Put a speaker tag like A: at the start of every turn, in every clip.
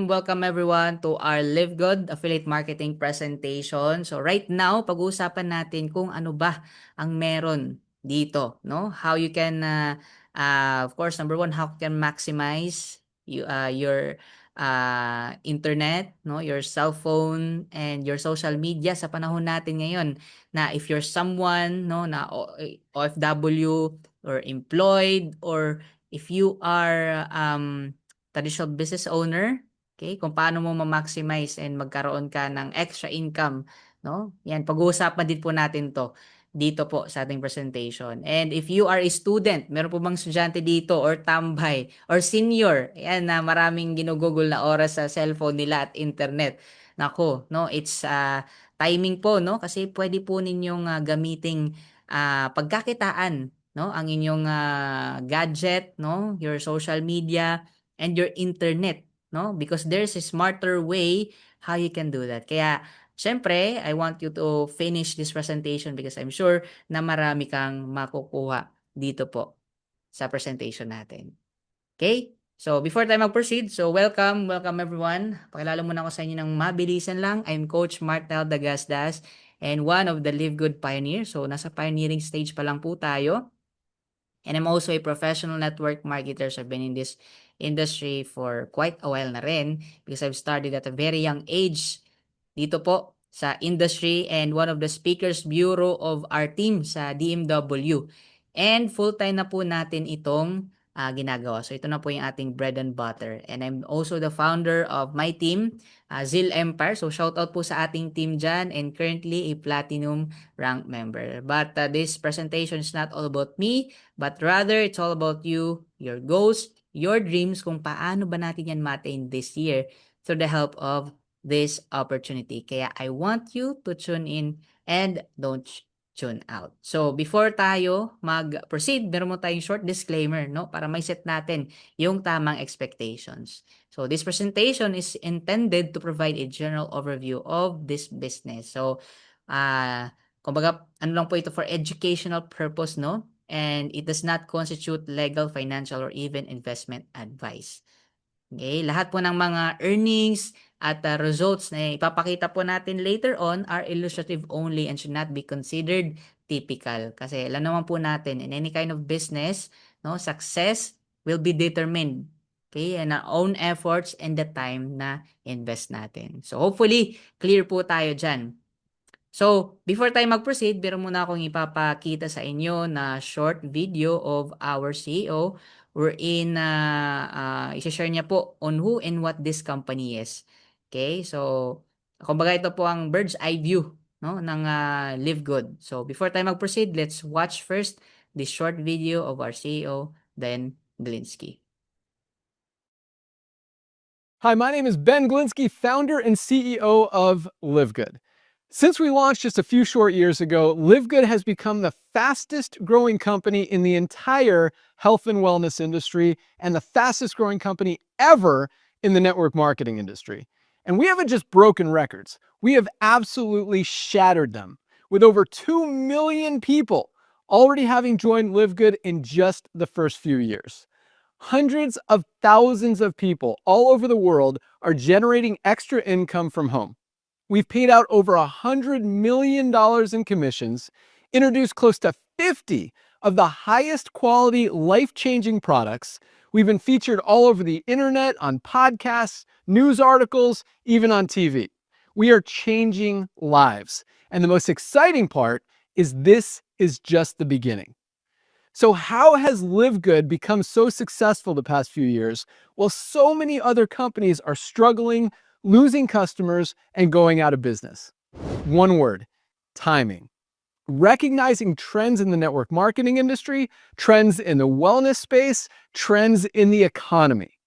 A: Welcome everyone to our Live Good affiliate marketing presentation. So right now, pag-uusapan natin kung ano ba ang meron dito, no? How you can of course, number one, how you can maximize your internet, no? Your cell phone and your social media sa panahon natin ngayon na if you're someone, no, na OFW or employed or if you are traditional business owner. Okay, kung paano mo ma-maximize and magkaroon ka ng extra income, no? Yan, pag-uusapan din po natin 'to dito po sa ating presentation. And if you are a student, meron po bang estudyante dito or tambay or senior, ayan na maraming ginugugol na oras sa cellphone nila at internet. Nako, no, it's timing po, no? Kasi pwede po ninyong gamiting pagkakitaan, no? Ang inyong gadget, no? Your social media and your internet, no? Because there's a smarter way how you can do that. Kaya, syempre, I want you to finish this presentation because I'm sure na marami kang makukuha dito po sa presentation natin. Okay? So, before tayo mag-proceed, so welcome everyone. Pakilala muna ako sa inyo ng mabilisan lang. I'm Coach Martel Dagasdas and one of the Live Good pioneers. So, nasa pioneering stage pa lang po tayo. And I'm also a professional network marketer. So I've been in this industry for quite a while na rin because I've started at a very young age dito po sa industry and one of the speakers bureau of our team sa DMW. And full-time na po natin itong ginagawa. So ito na po yung ating bread and butter. And I'm also the founder of my team, Zil Empire. So shout out po sa ating team dyan and currently a platinum rank member. But this presentation is not all about me, but rather it's all about you, your goals, your dreams, kung paano ba natin yan ma-attain this year through the help of this opportunity. Kaya I want you to tune in and don't tune out. So before tayo mag-proceed, meron mo tayong short disclaimer, no? Para may set natin yung tamang expectations. So this presentation is intended to provide a general overview of this business. So kumbaga, ano lang po ito for educational purpose, no? And it does not constitute legal, financial, or even investment advice. Okay, lahat po ng mga earnings at results na ipapakita po natin later on are illustrative only and should not be considered typical. Kasi alam naman po natin, in any kind of business, no, success will be determined, okay, and our own efforts and the time na invest natin. So hopefully, clear po tayo dyan. So, before tayo mag-proceed, meron muna akong ipapakita sa inyo na short video of our CEO wherein isi-share niya po on who and what this company is. Okay? So, kumbaga ito po ang bird's eye view, no, ng Live Good. So, before tayo mag-proceed, let's watch first this short video of our CEO, Ben Glinsky.
B: Hi, my name is Ben Glinsky, founder and CEO of Live Good. Since we launched just a few short years ago, Live Good has become the fastest growing company in the entire health and wellness industry and the fastest growing company ever in the network marketing industry. And we haven't just broken records, we have absolutely shattered them, with over 2 million people already having joined Live Good in just the first few years. Hundreds of thousands of people all over the world are generating extra income from home. We've paid out over $100 million in commissions, introduced close to 50 of the highest quality, life-changing products. We've been featured all over the internet, on podcasts, news articles, even on TV. We are changing lives. And the most exciting part is this is just the beginning. So how has Live Good become so successful the past few years while so many other companies are struggling, losing customers, and going out of business? One word: timing. Recognizing trends in the network marketing industry, trends in the wellness space, trends in the economy.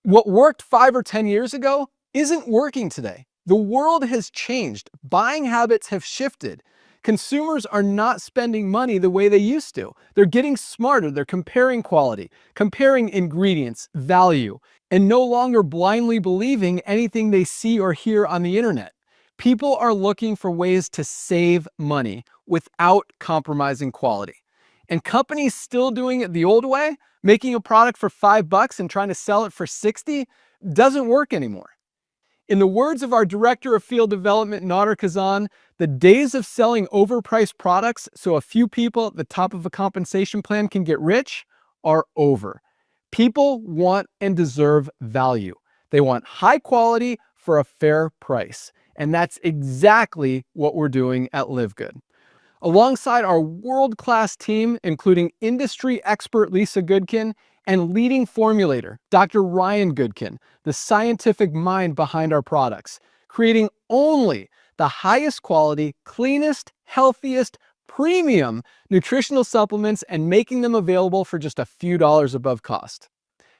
B: What worked 5 or 10 years ago isn't working today. The world has changed. Buying habits have shifted. Consumers are not spending money the way they used to. They're getting smarter. They're comparing quality, comparing ingredients, value, and no longer blindly believing anything they see or hear on the internet. People are looking for ways to save money without compromising quality. And companies still doing it the old way, making a product for $5 and trying to sell it for 60, doesn't work anymore. In the words of our Director of Field Development, Nader Kazan, the days of selling overpriced products so a few people at the top of a compensation plan can get rich are over. People want and deserve value. They want high quality for a fair price. And that's exactly what we're doing at LiveGood. Alongside our world-class team, including industry expert Lisa Goodkin and leading formulator Dr. Ryan Goodkin, the scientific mind behind our products, creating only the highest quality, cleanest, healthiest, premium nutritional supplements and making them available for just a few dollars above cost.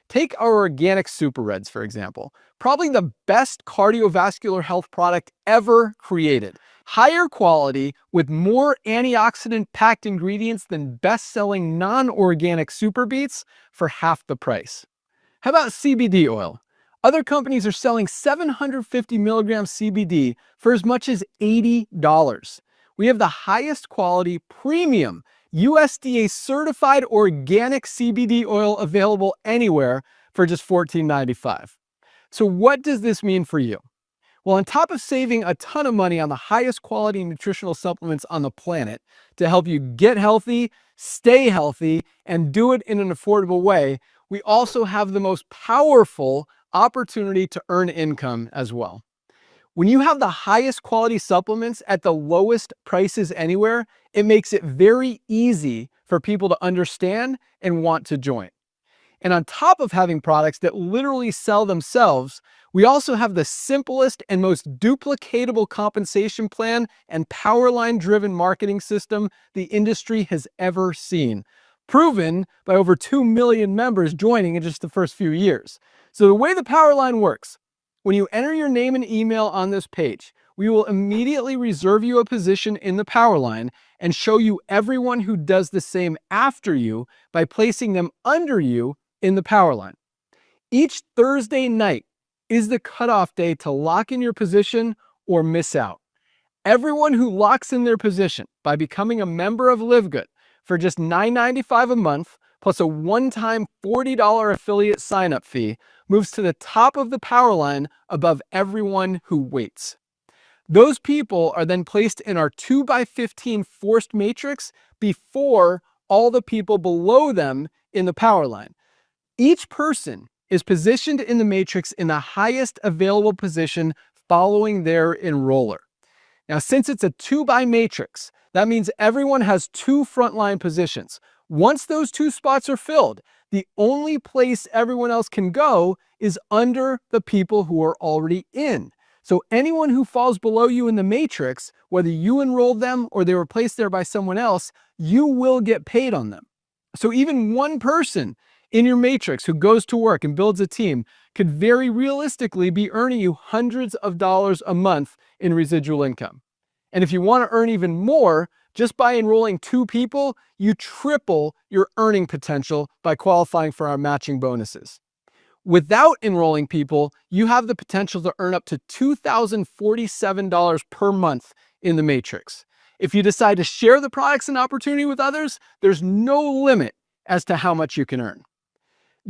B: Take our organic Super Reds, for example, probably the best cardiovascular health product ever created. Higher quality with more antioxidant-packed ingredients than best-selling non-organic Super Beets for half the price. How about CBD oil? Other companies are selling 750 milligrams CBD for as much as $80. We have the highest quality premium USDA certified organic CBD oil available anywhere for just $14.95. So what does this mean for you? Well, on top of saving a ton of money on the highest quality nutritional supplements on the planet to help you get healthy, stay healthy, and do it in an affordable way, we also have the most powerful opportunity to earn income as well. When you have the highest quality supplements at the lowest prices anywhere, it makes it very easy for people to understand and want to join. And on top of having products that literally sell themselves, we also have the simplest and most duplicatable compensation plan and Powerline-driven marketing system the industry has ever seen, proven by over 2 million members joining in just the first few years. So the way the Powerline works, when you enter your name and email on this page, we will immediately reserve you a position in the Powerline and show you everyone who does the same after you by placing them under you in the Powerline. Each Thursday night is the cutoff day to lock in your position or miss out. Everyone who locks in their position by becoming a member of LiveGood for just $9.95 a month plus a one-time $40 affiliate sign-up fee moves to the top of the Powerline above everyone who waits. Those people are then placed in our 2x15 forced matrix before all the people below them in the Powerline. Each person is positioned in the matrix in the highest available position following their enroller. Now, since it's a 2x matrix, that means everyone has 2 frontline positions. Once those 2 spots are filled, the only place everyone else can go is under the people who are already in. So anyone who falls below you in the matrix, whether you enrolled them or they were placed there by someone else, you will get paid on them. So even one person in your matrix who goes to work and builds a team could very realistically be earning you hundreds of dollars a month in residual income. And if you want to earn even more, just by enrolling 2 people, you triple your earning potential by qualifying for our matching bonuses. Without enrolling people, you have the potential to earn up to $2,047 per month in the matrix. If you decide to share the products and opportunity with others, there's no limit as to how much you can earn.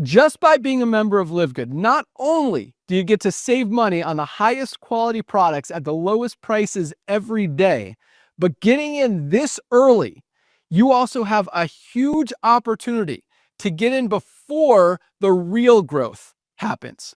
B: Just by being a member of LiveGood, not only do you get to save money on the highest quality products at the lowest prices every day, but getting in this early, you also have a huge opportunity to get in before the real growth happens.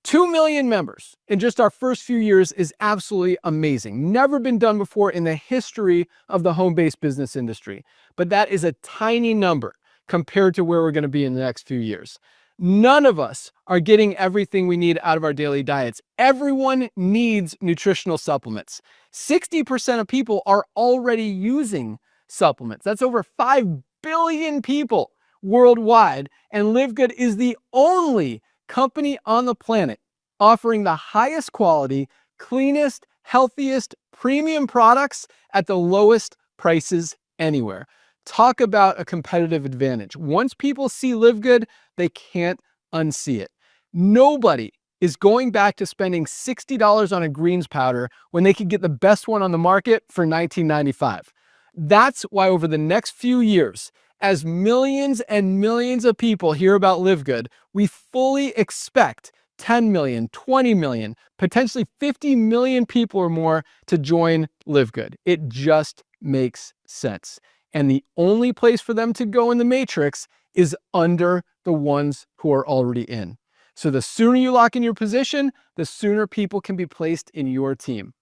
B: 2 million members in just our first few years is absolutely amazing. Never been done before in the history of the home-based business industry, but that is a tiny number compared to where we're going to be in the next few years. None of us are getting everything we need out of our daily diets. Everyone needs nutritional supplements. 60% of people are already using supplements. That's over 5 billion people worldwide, and LiveGood is the only company on the planet offering the highest quality, cleanest, healthiest, premium products at the lowest prices anywhere. Talk about a competitive advantage. Once people see LiveGood, they can't unsee it. Nobody is going back to spending $60 on a greens powder when they could get the best one on the market for $19.95. That's why over the next few years, as millions and millions of people hear about LiveGood, we fully expect 10 million, 20 million, potentially 50 million people or more to join Live Good. It just makes sense. And the only place for them to go in the matrix is under the ones who are already in. So the sooner you lock in your position, the sooner people can be placed in your team.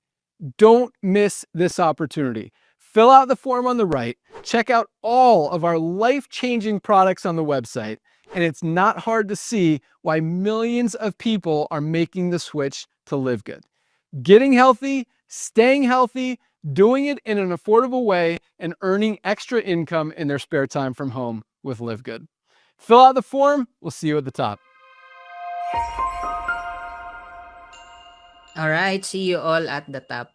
B: Don't miss this opportunity. Fill out the form on the right, check out all of our life-changing products on the website, and it's not hard to see why millions of people are making the switch to Live Good. Getting healthy, staying healthy, doing it in an affordable way, and earning extra income in their spare time from home with Live Good. Fill out the form. We'll see you at the top.
A: All right, see you all at the top.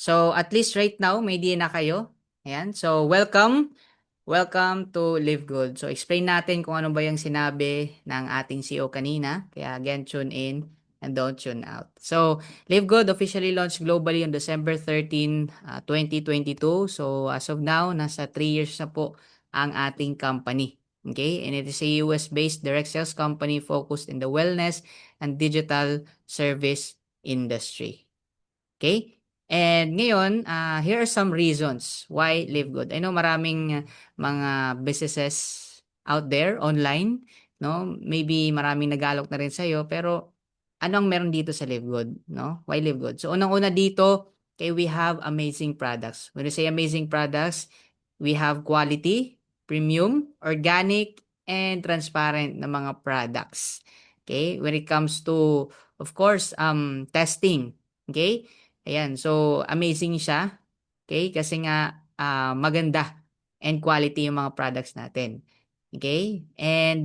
A: So, at least right now, may idea na kayo. Ayan. So, welcome. Welcome to Live Good. So, explain natin kung ano ba yung sinabi ng ating CEO kanina. Kaya, again, tune in and don't tune out. So, Live Good officially launched globally on December 13, 2022. So, as of now, nasa 3 years na po ang ating company. Okay? And it is a US-based direct sales company focused in the wellness and digital service industry. Okay? And ngayon, here are some reasons why Live Good. I know maraming mga businesses out there online, no? Maybe maraming nagalok na rin sa'yo, pero ano ang meron dito sa Live Good, no? Why Live Good? So, unang-una dito, okay, we have amazing products. When we say amazing products, we have quality, premium, organic, and transparent na mga products. Okay? When it comes to, of course, testing. Okay? Ayan, so amazing siya, okay, kasi nga, maganda and quality yung mga products natin, okay. And,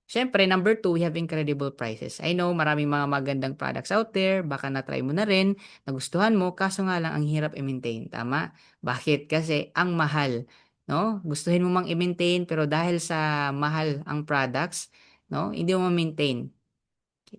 A: siyempre number 2, we have incredible prices. I know maraming mga magandang products out there, baka na-try mo na rin, nagustuhan mo, kaso nga lang ang hirap i-maintain, tama? Bakit? Kasi ang mahal, 'no? Gustuhin mo mang i-maintain pero dahil sa mahal ang products, 'no, hindi mo ma-maintain.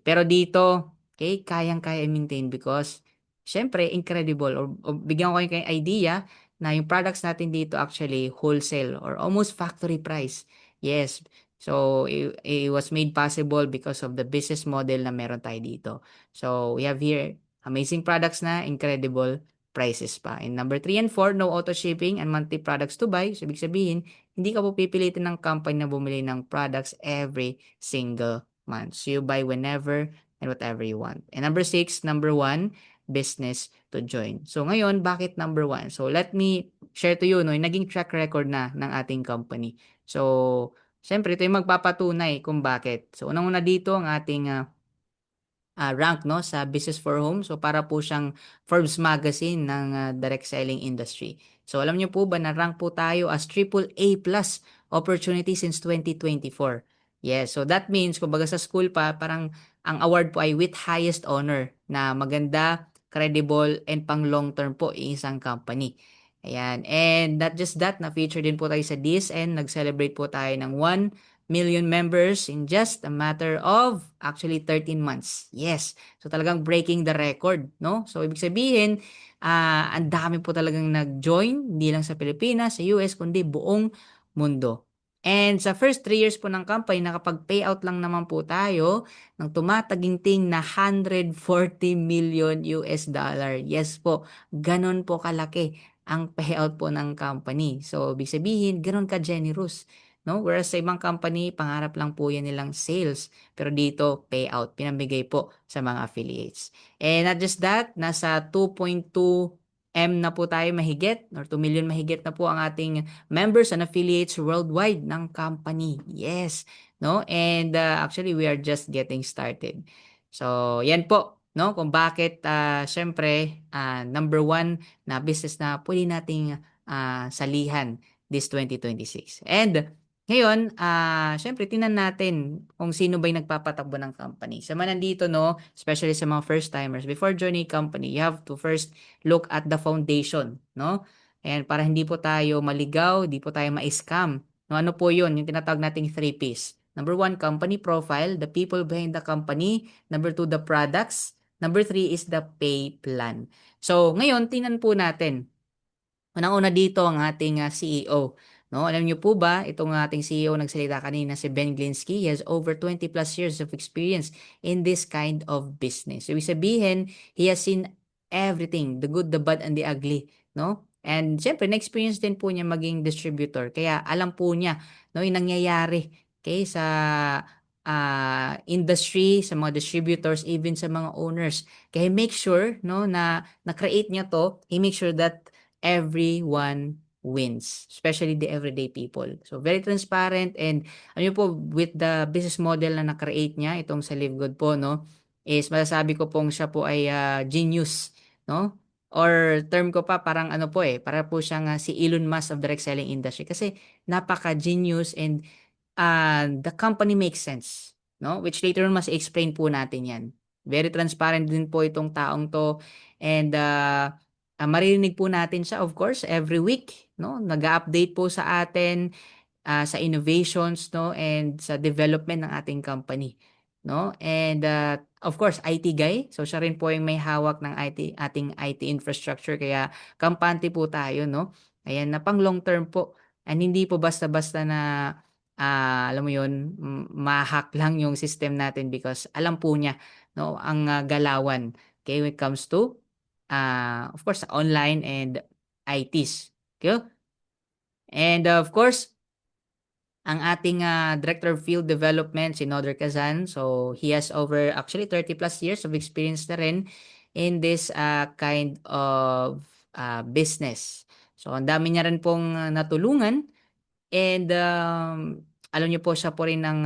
A: Pero dito, okay, kayang-kaya i-maintain because siyempre incredible or bigyan ko kayo idea na yung products natin dito actually wholesale or almost factory price. Yes. So, it was made possible because of the business model na meron tayo dito. So, we have here amazing products na incredible prices pa. And number 3 and 4, no auto shipping and monthly products to buy. So, ibig sabihin, hindi ka po pipilitin ng company na bumili ng products every single month. So you buy whenever and whatever you want. And number 6, number 1, business to join. So ngayon, bakit number 1? So let me share to you no, yung naging track record na ng ating company. So, siyempre ito yung magpapatunay kung bakit. So unang-una dito ang ating rank no sa Business for Home. So para po siyang Forbes magazine ng direct selling industry. So alam niyo po ba na rank po tayo as triple A plus opportunity since 2024. Yes, so that means kumbaga sa school pa parang ang award po ay with highest honor na maganda, credible and pang long term po isang company. Ayan. And not just that, na-feature din po tayo sa DSN. Nag-celebrate po tayo ng 1 million members in just a matter of actually 13 months. Yes. So talagang breaking the record, no? So ibig sabihin, ang dami po talagang nag-join, hindi lang sa Pilipinas, sa US, kundi buong mundo. And sa first 3 years po ng company, nakapag-payout lang naman po tayo ng tumataginting na 140 million US dollar. Yes po, ganun po kalaki ang payout po ng company. So, ibig sabihin, ganun ka-generous. No? Whereas sa ibang company, pangarap lang po yan nilang sales. Pero dito, payout, pinamigay po sa mga affiliates. And not just that, nasa 2.2 M na po tayo mahigit or 2 million mahigit na po ang ating members and affiliates worldwide ng company. Yes, no? And actually we are just getting started. So, yan po, no? Kung bakit syempre number 1 na business na pwede nating salihan this 2026. And ngayon, siyempre tingnan natin kung sino ba yung nagpapatakbo ng company. Sa mga nandito, no, especially sa mga first-timers, before joining a company, you have to first look at the foundation, no? And para hindi po tayo maligaw, hindi po tayo ma-scam. No, ano po yun? Yung tinatawag nating 3Ps. Number 1, company profile, the people behind the company. Number 2, the products. Number 3 is the pay plan. So, ngayon, tingnan po natin. Unang-una dito ang ating CEO. No, alam niyo po ba, itong ating CEO nagsalita kanina si Ben Glinsky, he has over 20 plus years of experience in this kind of business. So, ibig sabihin, he has seen everything, the good, the bad, and the ugly, no? And syempre, na-experience din po niya maging distributor. Kaya alam po niya, no, yung nangyayari, okay, sa industry, sa mga distributors, even sa mga owners. Kaya make sure, no, na na-create niya to, he make sure that everyone wins, especially the everyday people. So very transparent, and ano yun po, with the business model na na-create niya, itong sa Live Good po, no, is masasabi ko pong siya po ay genius, no? Or term ko pa, parang ano po para po siyang si Elon Musk of direct selling industry, kasi napaka-genius, and the company makes sense, no? Which later on mas explain po natin 'yan. Very transparent din po itong taong 'to, and maririnig po natin siya, of course, every week, no? Nag-a-update po sa atin sa innovations, no, and sa development ng ating company, no? And of course, IT guy. So siya rin po yung may hawak ng ating IT infrastructure, kaya kampante po tayo, no? Ayan, na pang long term po. And hindi po basta-basta na alam mo 'yun, ma-hack lang yung system natin, because alam po niya, no, ang galawan, okay, when it comes to of course, online and ITs. Okay? And of course, ang ating Director of Field Development, si Noder Kazan. So, he has over actually 30 plus years of experience na rin in this kind of business. So, ang dami niya rin pong natulungan. And alam niyo po, siya po rin ang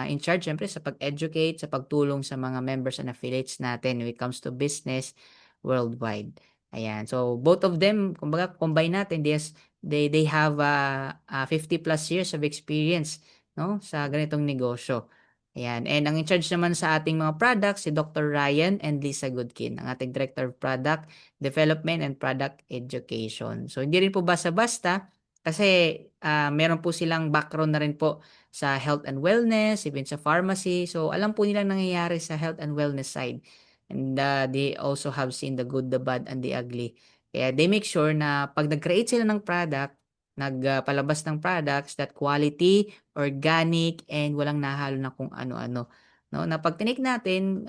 A: in charge siyempre sa pag-educate, sa pagtulong sa mga members and affiliates natin when it comes to business worldwide. Ayan. So both of them, kumbaga combine natin, they have 50 plus years of experience, no, sa ganitong negosyo. Ayan. And ang in charge naman sa ating mga products si Dr. Ryan and Lisa Goodkin, ang ating Director of Product Development and Product Education. So hindi rin po basta-basta, kasi meron po silang background na rin po sa health and wellness, even sa pharmacy. So alam po nilang nangyayari sa health and wellness side. And they also have seen the good, the bad, and the ugly. Kaya they make sure na pag nag-create sila ng product, nagpalabas ng products that quality, organic, and walang nahalo na kung ano-ano. No? Na pag tinik natin,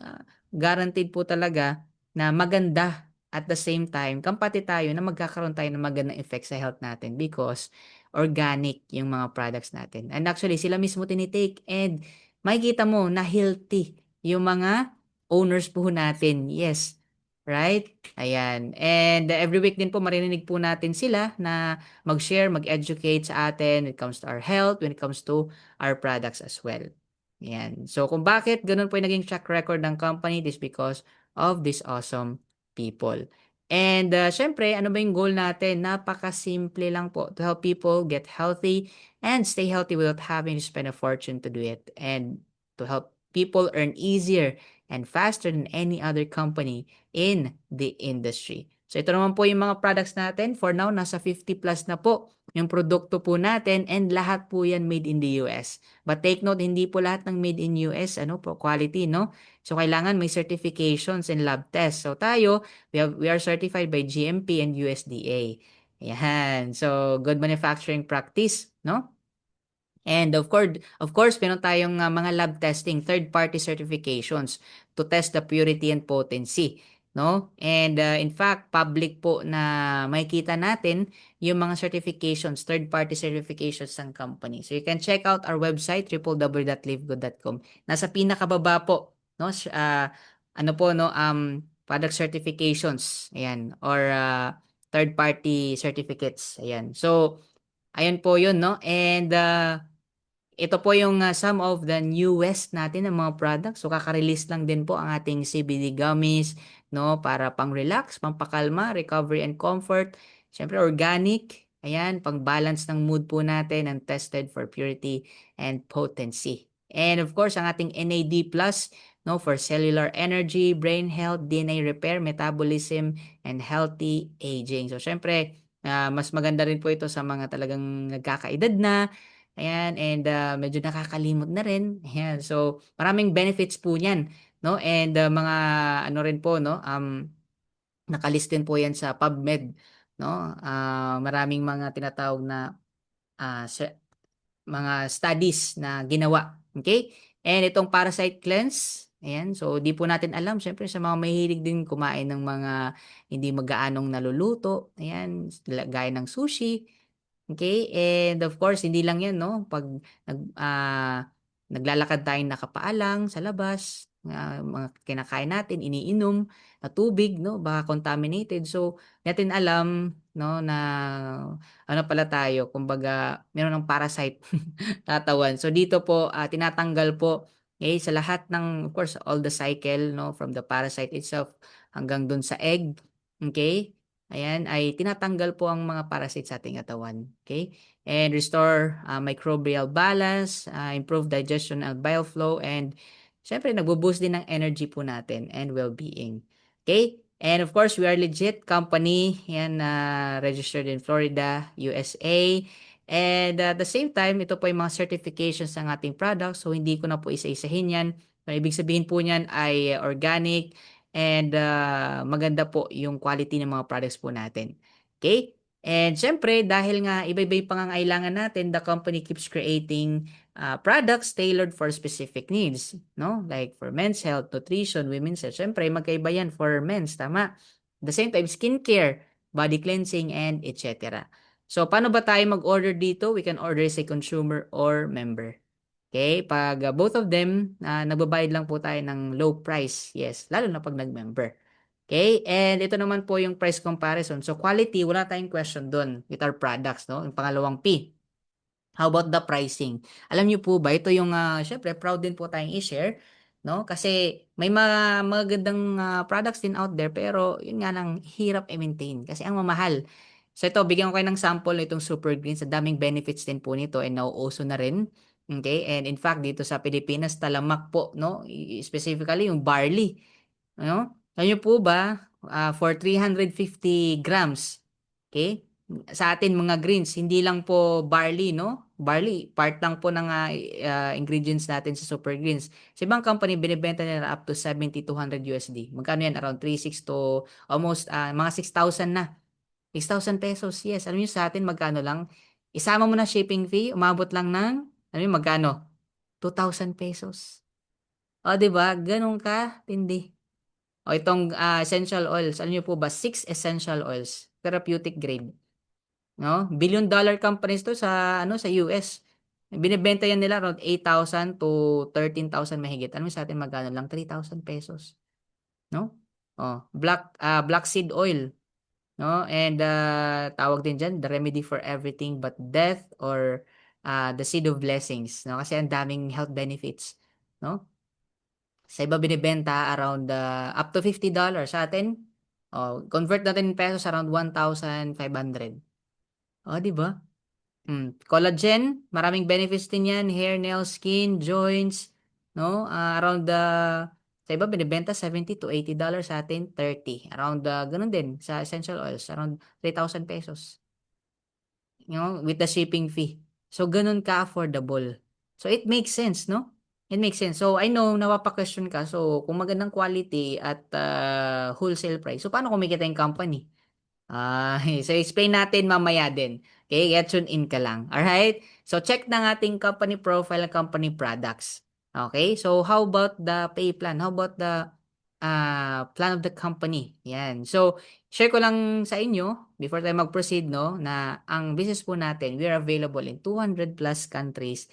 A: guaranteed po talaga na maganda. At the same time, kampati tayo na magkakaroon tayo ng magandang effect sa health natin, because organic yung mga products natin. And actually, sila mismo tinitake, and makikita mo na healthy yung mga owners po natin. Yes, right? Ayan. And every week din po maririnig po natin sila na mag-share, mag-educate sa atin when it comes to our health, when it comes to our products as well. Ayan. So kung bakit ganun po yung naging track record ng company, this because of this awesome people. And syempre, ano ba yung goal natin? Napakasimple lang po, to help people get healthy and stay healthy without having to spend a fortune to do it, and to help people earn easier and faster than any other company in the industry. So ito naman po yung mga products natin. For now, nasa 50 plus na po yung produkto po natin, and lahat po yan made in the US. But take note, hindi po lahat ng made in US po quality, no? So kailangan may certifications and lab tests. So tayo, we are certified by GMP and USDA. Ayan. So good manufacturing practice, no? And of course, meron tayong mga lab testing, third-party certifications to test the purity and potency, no? And in fact, public po na makikita natin yung mga certifications, third-party certifications ng company. So you can check out our website www.livegood.com. Nasa pinakababa po, no? Ano po, no, product certifications, ayan, or third-party certificates, ayan. So ayan po 'yun, no? And ito po yung some of the newest natin ng mga products. So kaka-release lang din po ang ating CBD gummies, no, para pang-relax, pampakalma, recovery and comfort. Siyempre organic, ayan, pang-balance ng mood po natin, and tested for purity and potency. And of course, ang ating NAD+, no, for cellular energy, brain health, DNA repair, metabolism, and healthy aging. So siyempre, mas maganda rin po ito sa mga talagang nagkakaedad na. Ayan, and medyo nakakalimot na rin. Ayan, so maraming benefits po niyan, no? And mga ano rin po, no? Nakalist din po 'yan sa PubMed, no? Maraming mga tinatawag na mga studies na ginawa. Okay? And itong parasite cleanse, ayan, so di po natin alam, syempre sa mga mahilig din kumain ng mga hindi magaanong naluluto, ayan, gaya ng sushi, okay? And of course, hindi lang 'yan, 'no? Pag naglalakad tayong nakapaalang sa labas, mga kinakain natin, iniinom na tubig, 'no? Baka contaminated. So, di natin alam, 'no, na ano pala tayo, kumbaga meron ng parasite katawan. So, dito po, tinatanggal po, eh, sa lahat ng, of course, all the cycle, 'no, from the parasite itself hanggang dun sa egg, okay? Ayan, ay tinatanggal po ang mga parasite sa ating katawan. Okay? And restore microbial balance, improve digestion and bile flow, and syempre nagbo-boost din ng energy po natin and well-being. Okay? And of course, we are legit company. Yan, registered in Florida, USA. And at the same time, ito po yung mga certifications ng ating products. So, hindi ko na po isa-isahin yan. So, ibig sabihin po niyan ay organic, and maganda po yung quality ng mga products po natin. Okay? And syempre, dahil nga iba-iba yung pangangailangan natin, the company keeps creating products tailored for specific needs. No? Like for men's health, nutrition, women's health. Syempre, magkaiba yan for men's, tama? At the same time, skincare, body cleansing, and etc. So, paano ba tayo mag-order dito? We can order as a consumer or member. Okay, 'pag, both of them, nagbabayad lang po tayo ng low price, yes, lalo na 'pag nag-member. Okay, and ito naman po yung price comparison. So, quality, wala tayong question dun with our products, 'no, yung pangalawang P. How about the pricing? Alam niyo po ba, ito yung, siyempre proud din po tayong i-share, 'no, kasi may mga magagandang, products din out there, pero yun nga lang, hirap i-maintain kasi ang mamahal. So ito, bigyan ko kayo ng sample nitong Super Greens, ang daming benefits din po nito and nauuso na rin, okay? And in fact, dito sa Pilipinas, talamak po, 'no, specifically yung barley, ano? Alam niyo po ba, for 350 grams, okay? Sa atin mga greens, hindi lang po barley, 'no? Barley, part lang po ng ingredients natin sa Super Greens. Sa ibang company, binibenta nila up to 70 to 100 USD. Magkano yan? Around 3,600 to almost mga 6,000 na. 6,000 pesos. Yes, alam niyo sa atin magkano lang? Isama mo na shipping fee, umabot lang ng, alam niyo magkano? 2,000 pesos. O, 'di ba? Ganun ka, tindi. O itong essential oils, alam niyo po ba, 6 essential oils, therapeutic grade, no? Billion dollar companies to sa ano sa US. Binebenta yan nila around 8,000 to 13,000 mahigit. Alam mo sa atin magkano lang? 3,000 pesos, no? Oh, black seed oil, no? And tawag din diyan, the remedy for everything but death, or the seed of blessings, no? Kasi ang daming health benefits, no? Sa iba binebenta around up to $50. Sa atin, convert natin in pesos around 1,500. Oh, 'di ba? Collagen, maraming benefits din 'yan, hair, nails, skin, joints, no? Around sa iba binebenta $70 to $80, sa atin 30. Around ganun din sa essential oils, around 3,000 pesos. With the shipping fee. So, ganun ka-affordable. So, it makes sense, no? It makes sense. So, I know napapa-question ka. So, kung magandang quality at wholesale price, so paano kumikita yung company? So explain natin mamaya din. Okay, get tune in ka lang. Alright? So check ng ating company profile and company products. Okay? So how about the pay plan? How about the plan of the company? Yan. So share ko lang sa inyo before tayo mag-proceed, no, na ang business po natin, we are available in 200 plus countries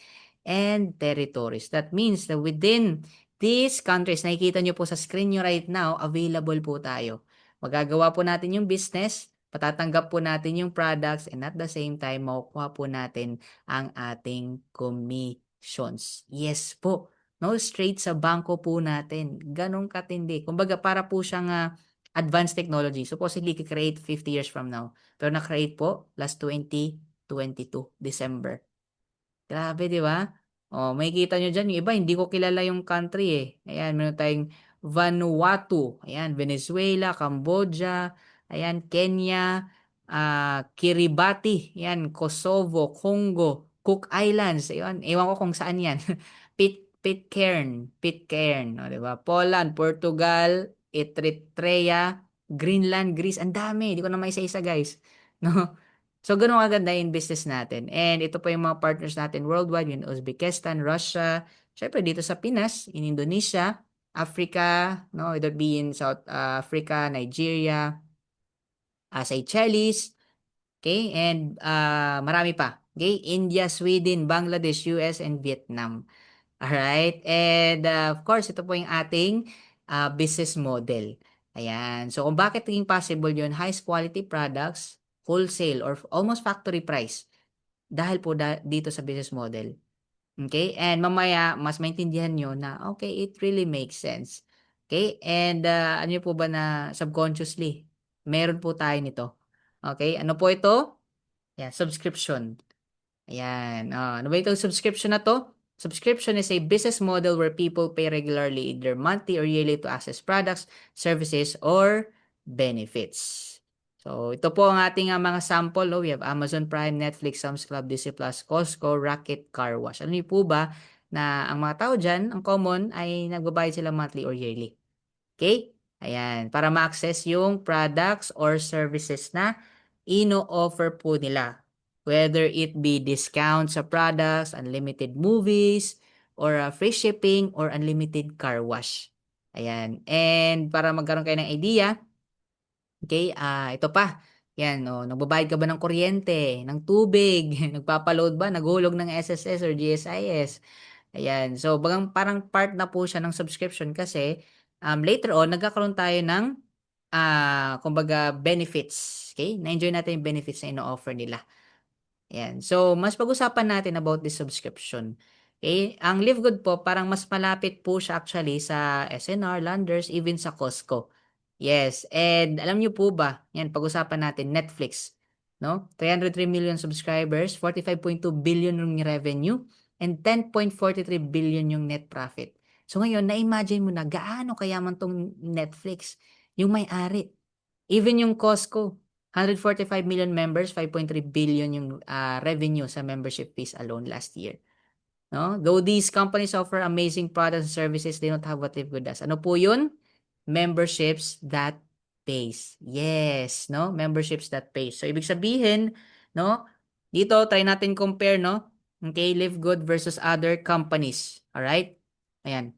A: and territories. That means that within these countries, nakikita nyo po sa screen nyo right now, available po tayo. Magagawa po natin yung business, patatanggap po natin yung products, and at the same time, makukuha po natin ang ating commissions. Yes po. No, straight sa bangko po natin. Ganong katindi. Kumbaga, para po siyang advanced technology. Supposedly, create 50 years from now. Pero na-create po last 2022, December. Grabe, 'di ba? Oh, makikita niyo diyan, yung iba hindi ko kilala yung country eh. Ayan, meron tayong Vanuatu, ayan, Venezuela, Cambodia, ayan, Kenya, Kiribati, ayan, Kosovo, Congo, Cook Islands, ayan, ewan ko kung saan yan. Pitcairn, oh, 'di ba? Poland, Portugal, Eritrea, Greenland, Greece, ang dami, hindi ko na maisa-isa, guys. No? So, ganun kaganda yung business natin. And ito po yung mga partners natin worldwide, in Uzbekistan, Russia, syempre dito sa Pinas, in Indonesia, Africa, no, either be in South Africa, Nigeria, Seychelles, okay, and marami pa. Okay, India, Sweden, Bangladesh, US, and Vietnam. Alright, and of course, ito po yung ating business model. Ayan. So, kung bakit naging possible yun, highest quality products, wholesale or almost factory price. Dahil po dito sa business model. Okay? And mamaya, mas maintindihan nyo na, okay, it really makes sense. Okay? And ano po ba na subconsciously, meron po tayo nito. Okay? Ano po ito? Yeah, subscription. Ayan. Ano ba itong subscription na 'to? Subscription is a business model where people pay regularly, either monthly or yearly, to access products, services, or benefits. So, ito po ang ating mga sample. No? We have Amazon Prime, Netflix, Sam's Club, Disney+, Costco, Rocket, Car Wash. Ano niyo po ba na ang mga tao dyan, ang common, ay nagbabayad sila monthly or yearly. Okay? Ayan, para ma-access yung products or services na ino-offer po nila. Whether it be discounts sa products, unlimited movies, or free shipping, or unlimited car wash. Ayan. And para magkaroon kayo ng idea, okay, ito pa. Yan, oh, nagbabayad ka ba ng kuryente, ng tubig, nagpapaload ba, naghulog ng SSS or GSIS? Ayan. So, parang part na po siya ng subscription kasi later on, nagkakaroon tayo ng kumbaga benefits. Okay? Na-enjoy natin yung benefits na ino-offer nila. Ayan. So, mas pag-usapan natin about this subscription. Okay? Ang Live Good po, parang mas malapit po siya actually sa SNR, Landers, even sa Costco. Yes. And alam niyo po ba, yan, pag-usapan natin, Netflix. No? 303 million subscribers, 45.2 billion yung revenue, and 10.43 billion yung net profit. So ngayon, na-imagine mo na gaano kayaman tong Netflix, yung may-ari. Even yung Costco, 145 million members, 5.3 billion yung revenue sa membership fees alone last year. No? Though these companies offer amazing products and services, they don't have what Live Good does. Ano po yun? Memberships that pays. Yes, no? Memberships that pays. So, ibig sabihin, no? Dito, try natin compare, no? Okay, Live Good versus other companies. Alright? Ayan.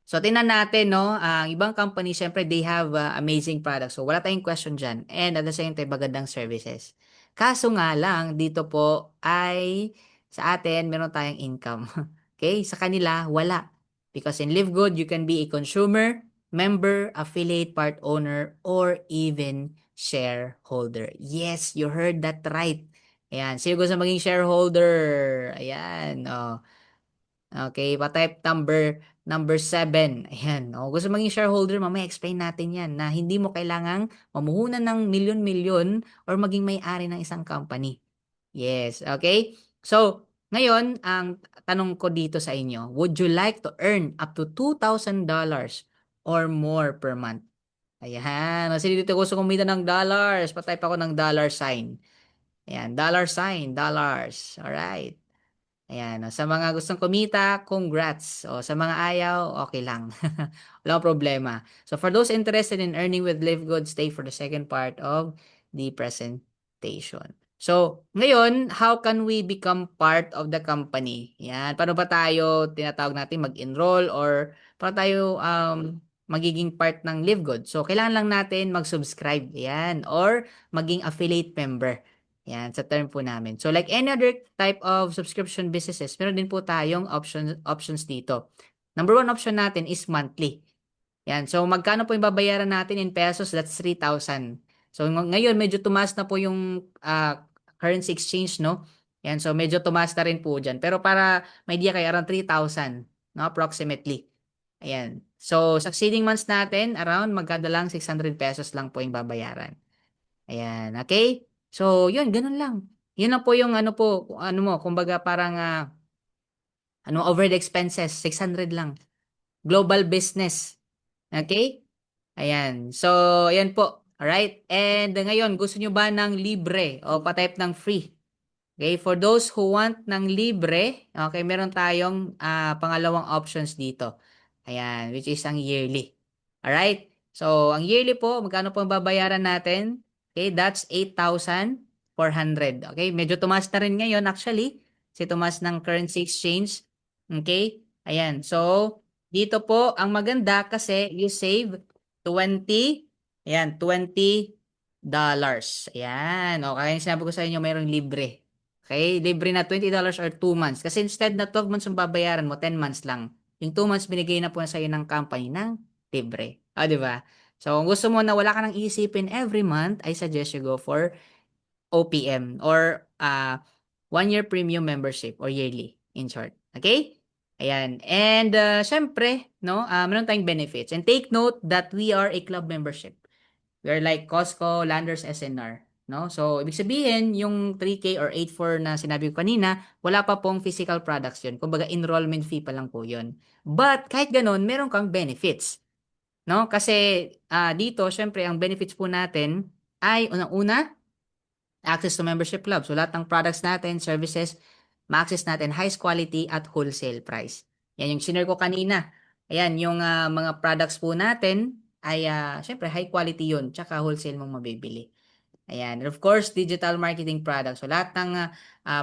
A: So, tingnan natin, no? Ang ibang company, syempre, they have amazing products. So, wala tayong question dyan. And at the same time, magandang services. Kaso nga lang, dito po ay sa atin, meron tayong income. Okay? Sa kanila, wala. Because in Live Good, you can be a consumer, member, affiliate, part owner, or even shareholder. Yes, you heard that right. Ayan. Sino gusto maging shareholder? Ayan. Oh. Okay, pa-type number 7. Ayan. O, gusto maging shareholder, mamaya explain natin yan na hindi mo kailangang mamuhunan ng milyon-milyon or maging may-ari ng isang company. Yes, okay? So, ngayon, ang tanong ko dito sa inyo, would you like to earn up to $2,000 or more per month? Ayan. Kasi dito gusto kumita ng dollars. Pa-type ako ng dollar sign. Ayan, dollar sign, dollars. Alright. Ayan, sa mga gustong kumita, congrats. O sa mga ayaw, okay lang. Walang problema. So for those interested in earning with Live Good, stay for the second part of the presentation. So, ngayon, how can we become part of the company? Yan, paano ba tayo tinatawag natin mag-enroll or paano tayo magiging part ng Live Good? So, kailangan lang natin mag-subscribe. Yan, or maging affiliate member. Yan, sa term po namin. So, like any other type of subscription businesses, meron din po tayong options dito. Number one option natin is monthly. Yan. So, magkano po yung babayaran natin in pesos? That's 3,000. So, ngayon, medyo tumaas na po yung currency exchange, no? Yan. So, medyo tumaas na rin po dyan. Pero para may idea kayo, around 3,000, no? Approximately. Ayan. So, succeeding months natin, around magkano lang 600 pesos lang po yung babayaran. Ayan, okay? So, yun, ganun lang. Yun lang po yung ano po, ano mo, kumbaga parang overhead expenses, 600 lang. Global business. Okay? Ayan. So, ayan po. Alright? And ngayon, gusto nyo ba ng libre o pa-type ng free? Okay, for those who want ng libre, okay, meron tayong pangalawang options dito. Ayan, which is ang yearly. Alright? So, ang yearly po, magkano po ang babayaran natin? Okay, that's 8,000. 400. Okay? Medyo tumaas na rin ngayon actually. Kasi tumaas ng currency exchange. Okay? Ayan. So, dito po, ang maganda kasi you save 20, ayan, $20. Ayan. O, kaya yung sinabi ko sa inyo, mayroong libre. Okay? Libre na $20 or 2 months. Kasi instead na 12 months ang babayaran mo, 10 months lang. Yung 2 months binigay na po sa iyo ng company ng libre. O, di ba? So, kung gusto mo na wala ka nang iisipin every month, I suggest you go for OPM or 1 year premium membership or yearly in short. Okay? Ayan. And syempre, no, meron tayong benefits. And take note that we are a club membership. We are like Costco, Landers, SNR. No? So, ibig sabihin, yung 3K or 8,400 na sinabi ko kanina, wala pa pong physical products yun. Kumbaga, enrollment fee pa lang po yun. But, kahit ganun, meron kang benefits. No? Kasi, dito, syempre, ang benefits po natin ay, unang-una, access to membership club. So, lahat ng products natin, services, ma-access natin highest quality at wholesale price. Yan yung sinare ko kanina. Ayan, yung mga products po natin ay syempre high quality yun, tsaka wholesale mong mabibili. Ayan. And of course, digital marketing products. So, lahat ng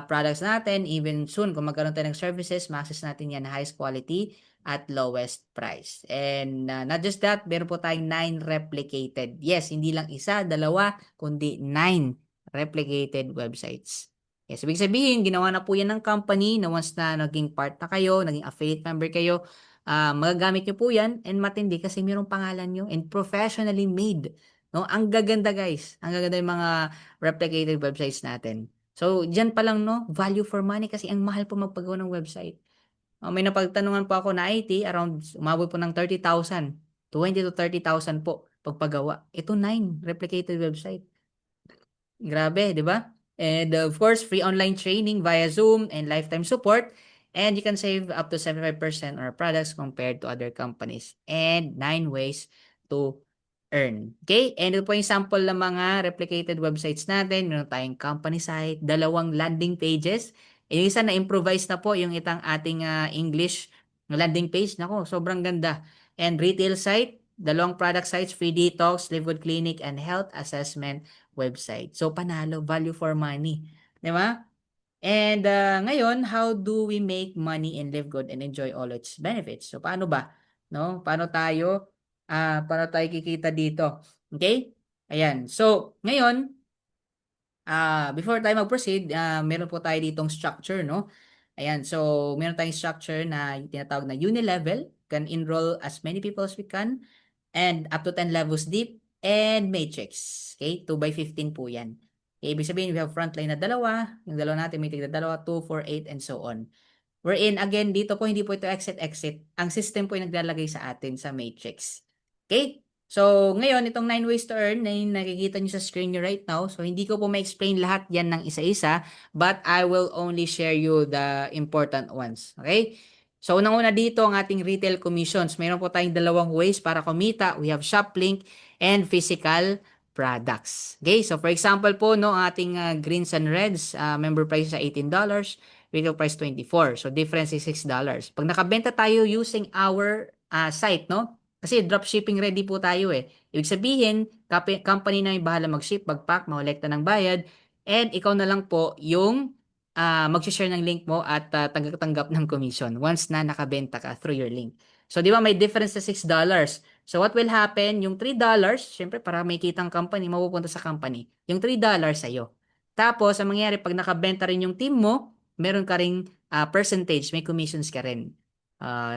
A: products natin, even soon, kung magkaroon tayo ng services, ma-access natin yan highest quality at lowest price. And not just that, meron po tayong 9 replicated. Yes, hindi lang isa, dalawa, kundi 9 replicated websites. Yes, ibig sabihin, ginawa na po yan ng company na once na naging part na kayo, naging affiliate member kayo, magagamit nyo po yan and matindi kasi mayroong pangalan nyo and professionally made. No, ang gaganda guys. Ang gaganda yung mga replicated websites natin. So, diyan pa lang no, value for money kasi ang mahal po magpagawa ng website. May napagtanungan po ako na IT, around umabot po ng 30,000. 20 to 30,000 po pagpagawa. Ito 9 replicated website. Grabe, 'di ba? And of course, free online training via Zoom and lifetime support. And you can save up to 75% on our products compared to other companies. And 9 ways to earn. Okay? And ito po yung sample ng mga replicated websites natin. Meron tayong company site, 2 landing pages. Yung isa na improvise na po yung ating English landing page. Nako, sobrang ganda. And retail site, 2 product sites, free detox, Livewood Clinic, and health assessment website. So, panalo, value for money. Di ba? And ngayon, how do we make money and live good and enjoy all its benefits? So, paano ba? No? Paano tayo kikita dito? Okay? Ayan. So, ngayon, before tayo mag-proceed, meron po tayo ditong structure, no? Ayan. So, meron tayong structure na yung tinatawag na unilevel. Can enroll as many people as we can and up to 10 levels deep and matrix. Okay? 2 by 15 po yan. Okay, ibig sabihin, we have frontline na dalawa. Yung dalawa natin, may tigda dalawa, 2, 4, 8, and so on. Wherein, again, dito po, hindi po ito exit-exit. Ang system po yung naglalagay sa atin sa matrix. Okay? So, ngayon, itong 9 ways to earn na yung nakikita nyo sa screen nyo right now. So, hindi ko po ma-explain lahat yan ng isa-isa, but I will only share you the important ones. Okay? So, unang-una dito, ang ating retail commissions. Mayroon po tayong 2 ways para kumita. We have shop link and physical products. Okay? So, for example po, no, ang ating greens and reds, member price sa $18, retail price 24. So, difference is $6. Pag nakabenta tayo using our site, no? Kasi dropshipping ready po tayo eh. Ibig sabihin, company na yung bahala mag-ship, mag-pack, makolekta ng bayad, and ikaw na lang po yung mag-share ng link mo at tanggap ng commission once na nakabenta ka through your link. So, di ba may difference sa $6? So, what will happen? Yung $3, syempre para may kitang company, mapupunta sa company. Yung $3 sa'yo. Tapos, ang mangyayari, pag nakabenta rin yung team mo, meron ka ring percentage, may commissions ka rin.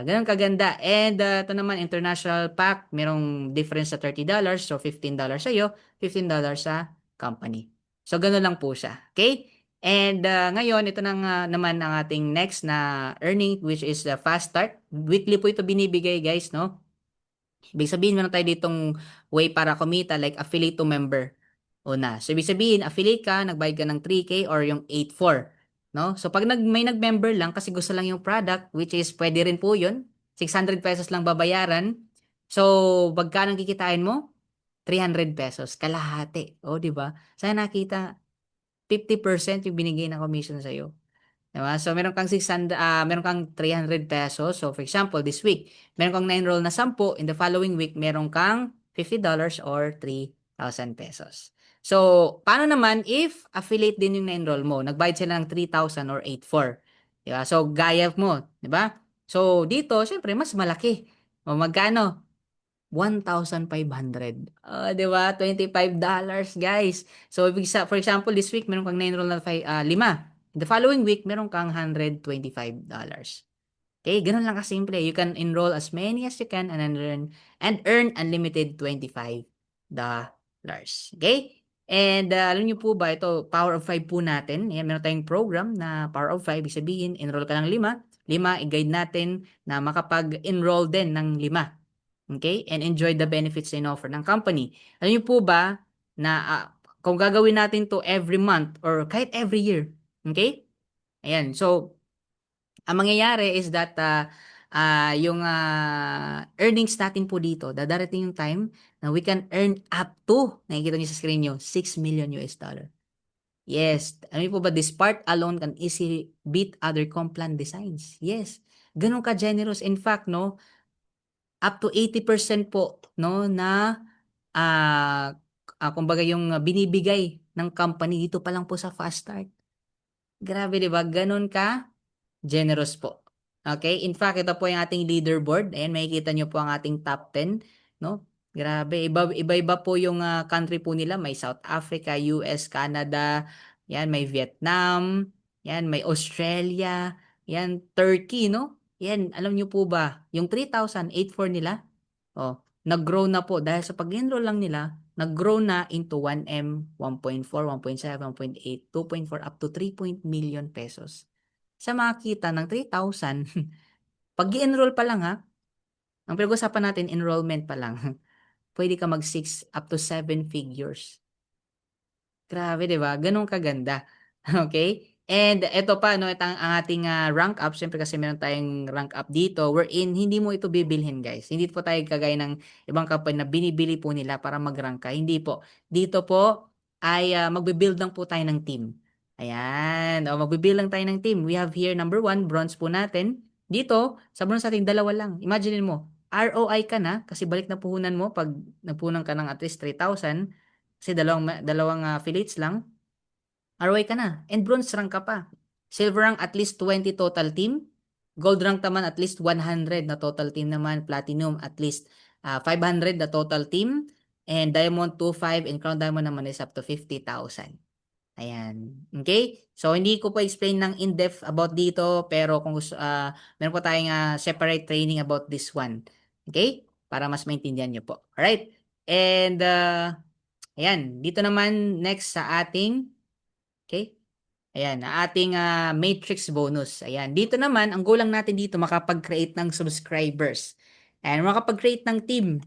A: Ganun kaganda. And ito naman, international pack, merong difference sa $30. So, $15 sa'yo, $15 sa company. So, ganun lang po siya. Okay? And ngayon, ito na naman ang ating next na earning, which is the fast start. Weekly po ito binibigay, guys, no? Ibig sabihin, meron tayo ditong way para kumita, like affiliate to member. Una. So, ibig sabihin, affiliate ka, nagbayad ka ng 3K or yung 8,400. No? So, pag may nag-member lang kasi gusto lang yung product, which is pwede rin po yun, 600 pesos lang babayaran. So, magkano kikitain mo? 300 pesos, kalahati. O, di ba? Sana nakita, 50% yung binigay na commission sa'yo. Diba? So, meron kang 300 pesos. So, for example, this week, meron kang na-enroll na 10. In the following week, meron kang $50 or 3,000 pesos. So, paano naman if affiliate din yung na-enroll mo? Nagbayad sila ng 3,000 or 8,400. Di ba? So, gaya mo, di ba? So, dito, syempre, mas malaki. O magkano? 1,500. Di ba? $25, guys. So, for example, this week, meron kang na-enroll na 5. The following week, meron kang $125. Okay, ganun lang kasimple. You can enroll as many as you can and earn unlimited $25. Okay? And alam niyo po ba, ito, Power of 5 po natin. Ayan, meron tayong program na Power of 5. Ibig sabihin, enroll ka ng 5. 5, i-guide natin na makapag-enroll din ng 5. Okay? And enjoy the benefits and offer ng company. Alam niyo po ba na kung gagawin natin to every month or kahit every year, okay? Ayan, so ang mangyayari is that yung earnings natin po dito, dadarating yung time na we can earn up to, nakikita niyo sa screen niyo, $6 million. Yes, ano po ba, this part alone can easily beat other comp plan designs. Yes, ganun ka generous. In fact, no, up to 80% po, no, na kumbaga yung binibigay ng company dito pa lang po sa Fast Start. Grabe, 'di ba? Ganun ka generous po. Okay? In fact, ito po yung ating leaderboard. Ayan, makikita nyo po ang ating top 10. No? Grabe. Iba-iba po yung country po nila. May South Africa, US, Canada. Yan, may Vietnam. Yan, may Australia. Yan, Turkey, no? Yan, alam nyo po ba, yung 3,084 nila, nag-grow na po dahil sa pag-enroll lang nila, nag-grow na into 1M, 1.4, 1.7, 1.8, 2.4, up to 3 million pesos. Sa makakita ng 3,000, pag i-enroll pa lang ha, ang pinag-usapan natin, enrollment pa lang, pwede ka mag 6 up to 7 figures. Grabe, 'di ba? Gano'n kaganda. Okay? And eto pa 'no, ang ating rank up siyempre kasi meron tayong rank up dito wherein hindi mo ito bibilhin, guys. Hindi po tayo kagaya ng ibang company na binibili po nila para mag-rank ka. Hindi po. Dito po ay magbi-build lang po tayo ng team. Ayan. O magbi-build lang tayo ng team. We have here number 1, bronze po natin. Dito, sa bronze natin, dalawa lang. Imagine mo, ROI ka na kasi balik na puhunan mo pag nagpunan ka ng at least 3,000 kasi dalawang affiliates lang. ROI ka na. And bronze rank ka pa. Silver rank at least 20 total team. Gold rank naman at least 100 na total team naman. Platinum at least 500 na total team. And Diamond 25 and Crown Diamond naman is up to 50,000. Ayan. Okay? So, hindi ko po explain ng in-depth about dito, pero kung gusto, meron po tayong separate training about this one. Okay? Para mas maintindihan nyo po. Alright? And, ayan. Dito naman, next sa ating, okay? Ayan, ating matrix bonus. Ayan, dito naman, ang goal lang natin dito, makapag-create ng subscribers. Ayan, makapag-create ng team.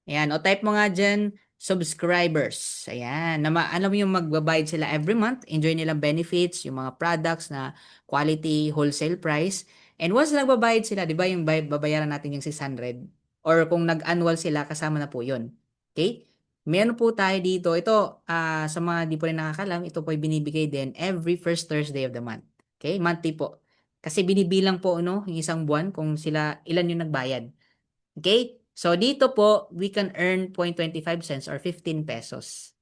A: Ayan, o type mo nga dyan, subscribers. Ayan, alam mo yung magbabayad sila every month, enjoy nilang benefits, yung mga products na quality, wholesale price. And once nagbabayad sila, di ba yung babayaran natin yung 600? Or kung nag-annual sila, kasama na po yun. Okay? Meron po tayo dito. Ito, sa mga di po rin nakakalam, ito po ay binibigay din every first Thursday of the month. Okay? Monthly po. Kasi binibilang po no, yung isang buwan kung ilan yung nagbayad. Okay? So, dito po, we can earn 0.25 or 15 pesos.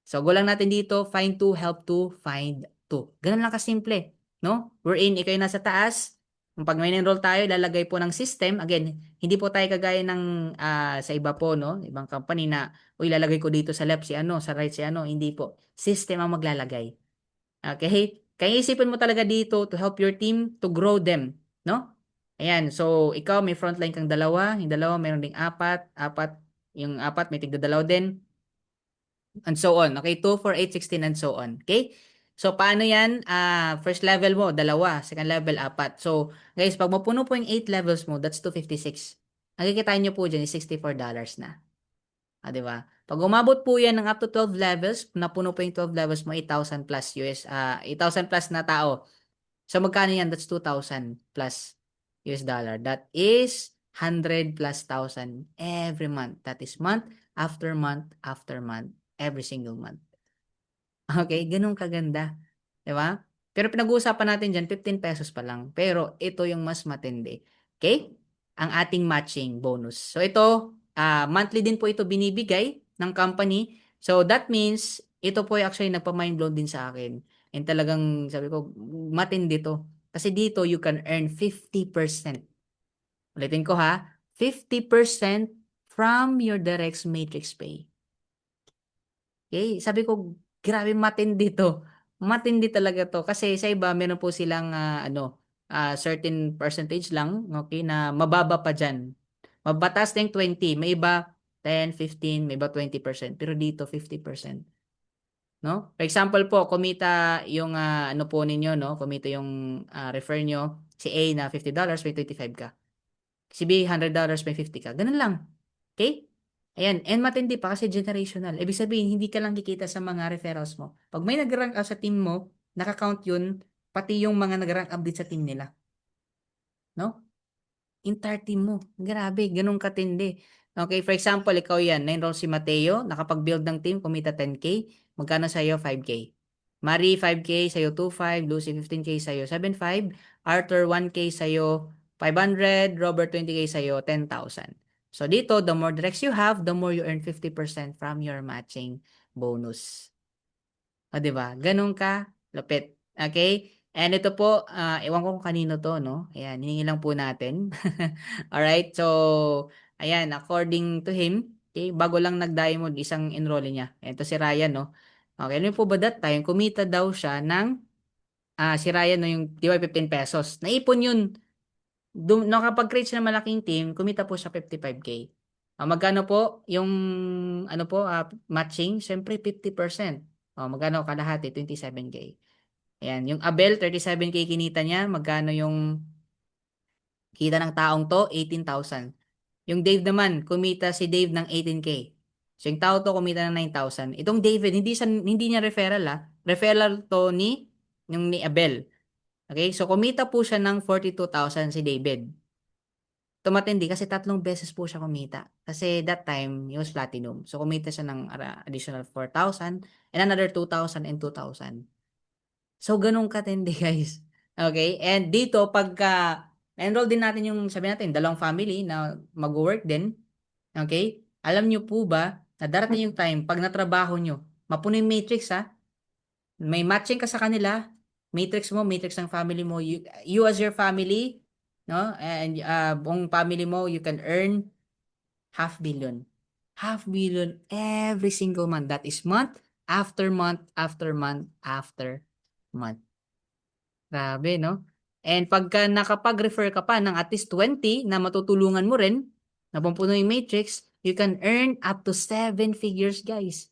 A: So, goal lang natin dito, find 2, help 2, find 2. Ganun lang kasimple. No? Wherein, ikaw yung nasa taas. Pag may enroll tayo, lalagay po ng system. Again, hindi po tayo kagaya ng sa iba po, no? Ibang company na, uy, lalagay ko dito sa left si ano, sa right si ano. Hindi po. System ang maglalagay. Okay? Kaya isipin mo talaga dito to help your team to grow them. No? Ayan, so ikaw may frontline kang dalawa, yung dalawa meron ding apat, yung apat may tigda dalawa din, and so on. Okay, 2, 4, 8, 16, and so on. Okay? So, paano yan? First level mo, dalawa. Second level, apat. So, guys, pag mapuno po yung 8 levels mo, that's 256. Nakikita nyo po dyan, is $64 na. Di ba? Pag umabot po yan ng up to 12 levels, napuno po yung 12 levels mo, 8,000 plus 8,000 plus na tao. So, magkano yan? That's 2,000 plus US dollar. That is 100 plus thousand every month. That is month after month after month, every single month. Okay, ganun kaganda. 'Di ba? Pero pinag-uusapan natin diyan 15 pesos pa lang. Pero ito yung mas matindi. Okay? Ang ating matching bonus. So ito, monthly din po ito binibigay ng company. So that means ito po ay actually nagpa-mind blown din sa akin. And talagang sabi ko, matindi to. Kasi dito, you can earn 50%. Ulitin ko ha, 50% from your direct matrix pay. Okay? Sabi ko, grabe matindi to. Matindi talaga to. Kasi sa iba, meron po silang certain percentage lang, okay, na mababa pa dyan. Mabatas na yung 20. May iba 10, 15, may iba 20%. Pero dito, 50%. No? For example po, kumita yung ano po ninyo, no? Kumita yung refer nyo, si A na $50, may 25 ka. Si B, $100, may 50 ka. Ganun lang. Okay? Ayan. And matindi pa kasi generational. Ibig sabihin, hindi ka lang kikita sa mga referrals mo. Pag may nag-rank up sa team mo, nakakount yun, pati yung mga nag-rank up din sa team nila. No? Entire team mo. Grabe, ganun katindi. Okay, for example, ikaw yan, na-enroll si Mateo, nakapag-build ng team, kumita 10K, magkano sa'yo? 5K. Marie, 5K, sa'yo 2.5, Lucy, 15K, sa'yo 7.5, Arthur, 1K, sa'yo 500, Robert, 20K, sa'yo 10,000. So dito, the more directs you have, the more you earn 50% from your matching bonus. O, di ba? Ganun ka lupit. Okay? And ito po, ewan ko kung kanino to, no? Ayan, hiningi lang po natin. Alright, so, ayan, according to him, okay, bago lang nag-diamond, isang enrollee niya. Ito si Ryan, no? Okay, alam niyo po ba that time, kumita daw siya ng, si Ryan, no, yung, di ba, 15 pesos. Naipon yun. Nakapag-create siya ng malaking team, kumita po siya 55K. Magkano po yung ano po, matching? Siyempre 50%. Magkano kalahati? 27K. Ayan, yung Abel 37K kinita niya, magkano yung kita ng taong to? 18,000. Yung Dave naman, kumita si Dave ng 18K. So yung tao to kumita ng 9,000. Itong David, hindi niya referral Referral to ni Abel. Okay? So kumita po siya ng 42,000 si David. Tumatindi kasi 3 beses po siya kumita. Kasi that time, he was platinum. So, kumita siya ng additional 4,000 and another 2,000 and 2,000. So, ganun katindi, guys. Okay? And dito, pagka enroll din natin yung, sabi natin, dalawang family na mag-work din. Okay? Alam nyo po ba na darating yung time, pag natrabaho nyo, mapuno yung matrix, ha? May matching ka sa kanila, matrix mo, matrix ng family mo, you as your family, no? And buong family mo, you can earn 500,000. 500,000 every single month. That is month after month after month after month. Grabe, no? And pagka nakapag-refer ka pa ng at least 20 na matutulungan mo rin, na pumpuno yung matrix, you can earn up to 7 figures, guys.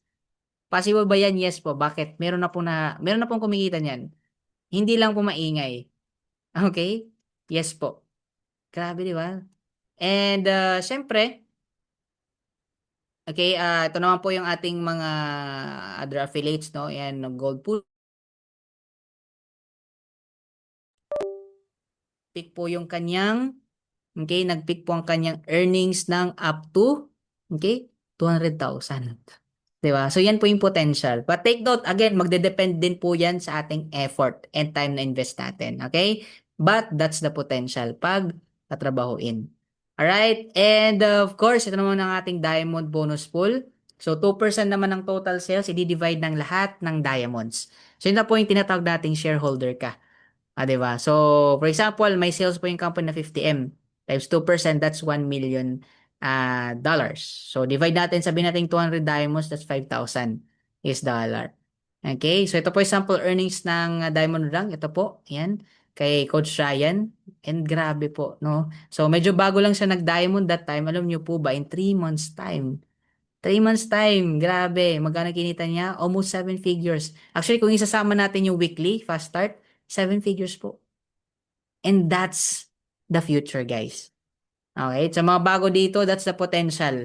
A: Possible ba yan? Yes po. Bakit? Meron na pong kumikita niyan. Hindi lang po maingay. Okay? Yes po. Grabe, di ba? And syempre, okay, ito naman po yung ating mga other affiliates, no? Yan, Gold Pool. Pick po yung kanyang, okay, nag-pick po ang kanyang earnings ng up to, okay, 200,000. Diba? So, yan po yung potential. But take note, again, magde-depend din po yan sa ating effort and time na invest natin. Okay? But, that's the potential pag tatrabahuin. Alright? And, of course, ito naman ang ating diamond bonus pool. So, 2% naman ng total sales, i-divide ng lahat ng diamonds. So, yun na po yung tinatawag nating shareholder ka. 'Di ba? So, for example, may sales po yung company na 50M times 2%, that's 1 million dollars. So, divide natin, sabihin natin 200 diamonds, that's 5,000 US dollar. Okay? So, ito po yung sample earnings ng Diamond Rank. Ito po, yan, kay Coach Ryan. And grabe po, no? So, medyo bago lang siya nag-diamond that time. Alam niyo po ba, in 3 months time, 3 months time, grabe, magkano kinita niya? Almost 7 figures. Actually, kung isasama natin yung weekly, fast start, 7 figures po. And that's the future, guys. Okay? Sa mga bago dito, that's the potential.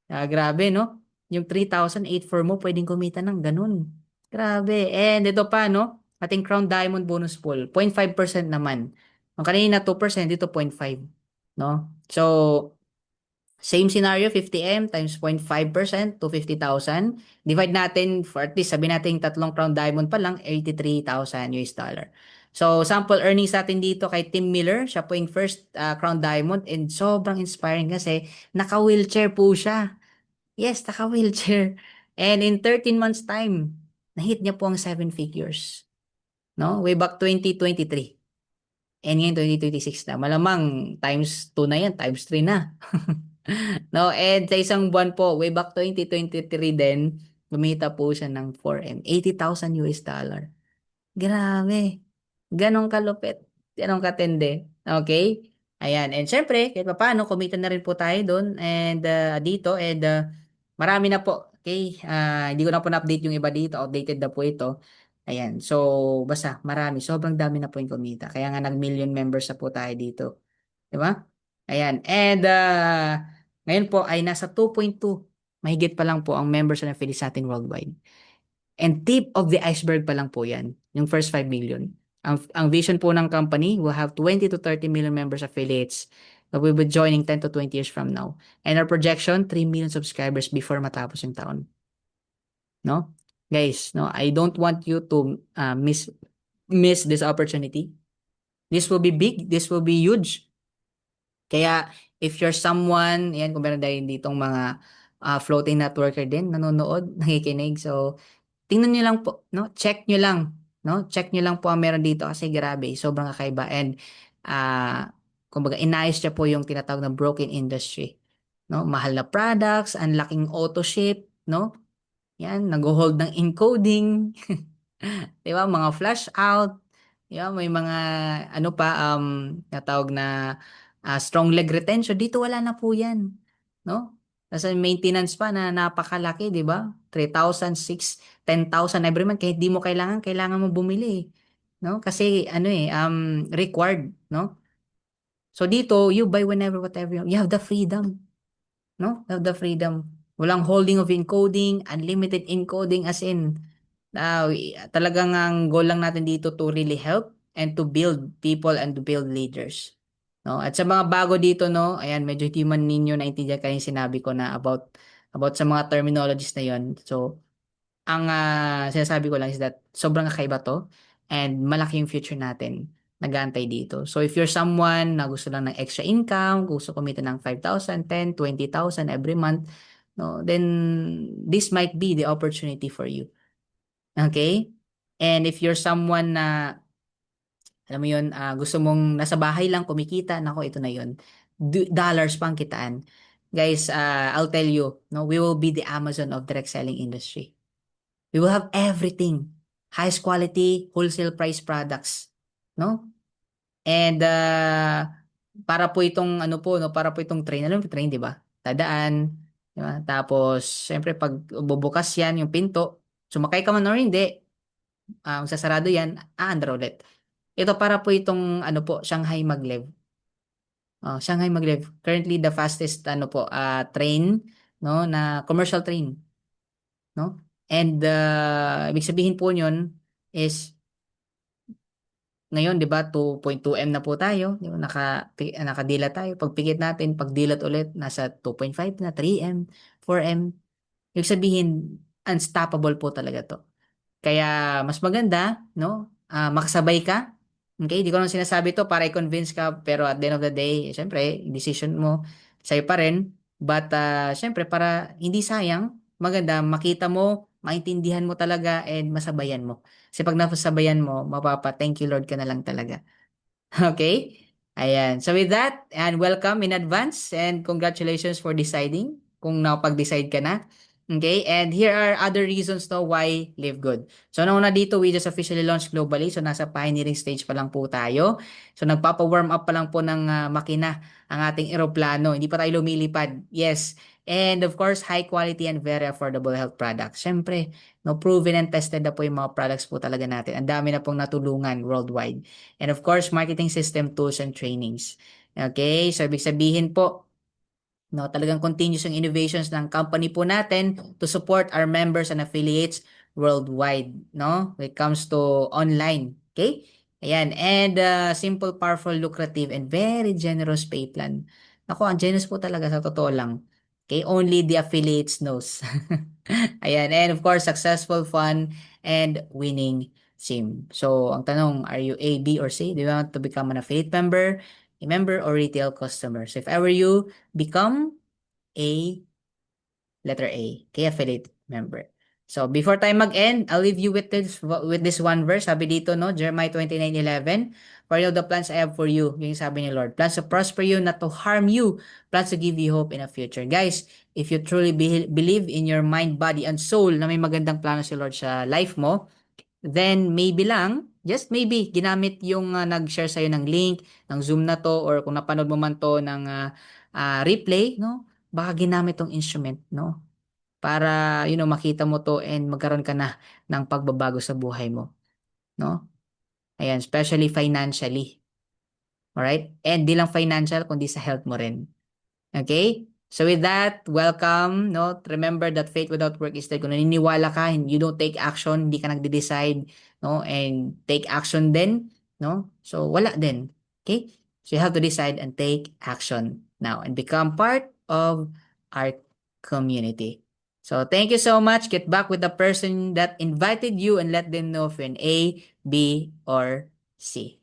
A: Grabe, no? Yung 3,084 mo, pwedeng kumita ng ganun. Grabe. And ito pa, no? Ating Crown Diamond bonus pool, 0.5% naman. Ang kanina 2%, dito 0.5. No? So, same scenario, 50M times 0.5% to 50,000. Divide natin for at least, sabi natin tatlong Crown Diamond pa lang, 83,000 US dollar. So, sample earnings natin dito kay Tim Miller. Siya po yung first Crown Diamond and sobrang inspiring kasi naka-wheelchair po siya. Yes, naka-wheelchair. And in 13 months time, na-hit niya po ang 7 figures. No? Way back 2023. And ngayon 2026 na. Malamang times 2 na yan, times 3 na. No, and sa isang buwan po, way back 2023 din, kumita po siya ng 4M, $80,000. Grabe. Ganon kalupit. Ganon katindi. Okay? Ayan. And syempre, kahit paano, kumita na rin po tayo doon and dito and marami na po. Okay? Hindi ko na po na-update yung iba dito. Outdated na po ito. Ayan. So, basta marami. Sobrang dami na po yung kumita. Kaya nga nag-million members na po tayo dito. Di ba? Ayan. And ngayon po ay nasa 2.2. Mahigit pa lang po ang members and affiliates natin worldwide. And tip of the iceberg pa lang po yan, yung first 5 million. Ang vision po ng company will have 20 to 30 million members affiliates that will be joining 10 to 20 years from now. And our projection, 3 million subscribers before matapos yung taon. No? Guys, no, I don't want you to miss this opportunity. This will be big. This will be huge. Kaya if you're someone, yan, kung meron dahil ditong mga floating networker din, nanonood, nakikinig. So, tingnan nyo lang po, no? Check nyo lang, no? Check nyo lang po ang meron dito kasi grabe, sobrang kakaiba. And, kumbaga, inayos niya po yung tinatawag na broken industry. No? Mahal na products, ang laking auto ship, no? Yan, nag-hold ng encoding. 'Di ba? Mga flash out. 'Di ba? May mga ano pa natawag na strong leg retention. Dito wala na po 'yan, no? Kasi maintenance pa na napakalaki, 'di ba? 3,000, 10,000 every month kahit di mo kailangan mo bumili, no? Kasi ano required, no? So dito, you buy whenever whatever you have the freedom, no? You have the freedom. Walang holding of encoding, unlimited encoding as in talagang ang goal lang natin dito to really help and to build people and to build leaders. No? At sa mga bago dito, no, ayan, medyo hindi man ninyo naintindihan kanina sinabi ko na about sa mga terminologies na yon. So, ang sinasabi ko lang is that sobrang kakaiba to and malaki yung future natin nag-aantay dito. So, if you're someone na gusto lang ng extra income, gusto kumita ng 5,000, 10, 20,000 every month, no, then this might be the opportunity for you. Okay? And if you're someone na, alam mo yun, gusto mong nasa bahay lang kumikita, nako, ito na yun. Dollars pang kitaan. Guys, I'll tell you, no, we will be the Amazon of direct selling industry. We will have everything. Highest quality, wholesale price products. No? And para po itong ano po, no, para po itong train, alam mo train, 'di ba? Tadaan, 'di ba? Tapos syempre pag bubukas 'yan yung pinto, sumakay ka man or hindi, sasarado 'yan, aandar ulit. Ito para po itong ano po, Shanghai Maglev. Shanghai Maglev. Currently the fastest ano po, train, no, na commercial train, no? And ibig sabihin po 'yon is ngayon, 'di ba, 2.2M na po tayo, 'di ba? Nakadila tayo. Pagpikit natin, pagdilat ulit, nasa 2.5 na, 3M, 4M. Ibig sabihin, unstoppable po talaga 'to. Kaya mas maganda, no? Makasabay ka. Okay, di ko lang sinasabi to para i-convince ka, pero at the end of the day, syempre, decision mo, sa'yo pa rin. But syempre, para hindi sayang, maganda makita mo, maintindihan mo talaga, and masabayan mo. Kasi pag nasabayan mo, thank you Lord ka na lang talaga. Okay? Ayan. So with that, and welcome in advance and congratulations for deciding kung nakapag-decide ka na. Okay? And here are other reasons to why Live Good. So nauna dito, we just officially launched globally. So nasa pioneering stage pa lang po tayo. So nagpapa-warm up pa lang po ng makina ang ating eroplano. Hindi pa tayo lumilipad. Yes. And of course, high quality and very affordable health products. Siyempre, no, proven and tested na po yung mga products po talaga natin. Ang dami na pong natulungan worldwide. And of course, marketing system, tools, and trainings. Okay, so ibig sabihin po, no, talagang continuous yung innovations ng company po natin to support our members and affiliates worldwide, no? When it comes to online, okay? Ayan, and simple, powerful, lucrative, and very generous pay plan. Ako, ang generous po talaga sa totoo lang. Okay, only the affiliates knows. Ayan, and of course, successful, fun, and winning sim. So, ang tanong, are you A, B, or C? Do you want to become an affiliate member, a member, or retail customer? So, if ever you become a letter A, kay affiliate member. So before tayo mag-end, I'll leave you with this one verse. Sabi dito, no, Jeremiah 29:11. For I know the plans I have for you, yung sabi ni Lord. Plans to prosper you, not to harm you. Plans to give you hope in a future. Guys, if you truly believe in your mind, body, and soul na may magandang plano si Lord sa life mo, then maybe lang, just maybe, ginamit yung nag-share sa'yo ng link, ng Zoom na to, or kung napanood mo man to ng replay, no? Baka ginamit tong instrument, no? Para, makita mo to and magkaroon ka na ng pagbabago sa buhay mo, no? Ayan, especially financially. Alright? And di lang financial, kundi sa health mo rin. Okay? So with that, welcome, no? Remember that faith without work is dead. Kung naniniwala ka and you don't take action, hindi ka nagde-decide, no? And take action din, no? So wala din. Okay? So you have to decide and take action now and become part of our community. So thank you so much. Get back with the person that invited you and let them know if you're an A, B, or C.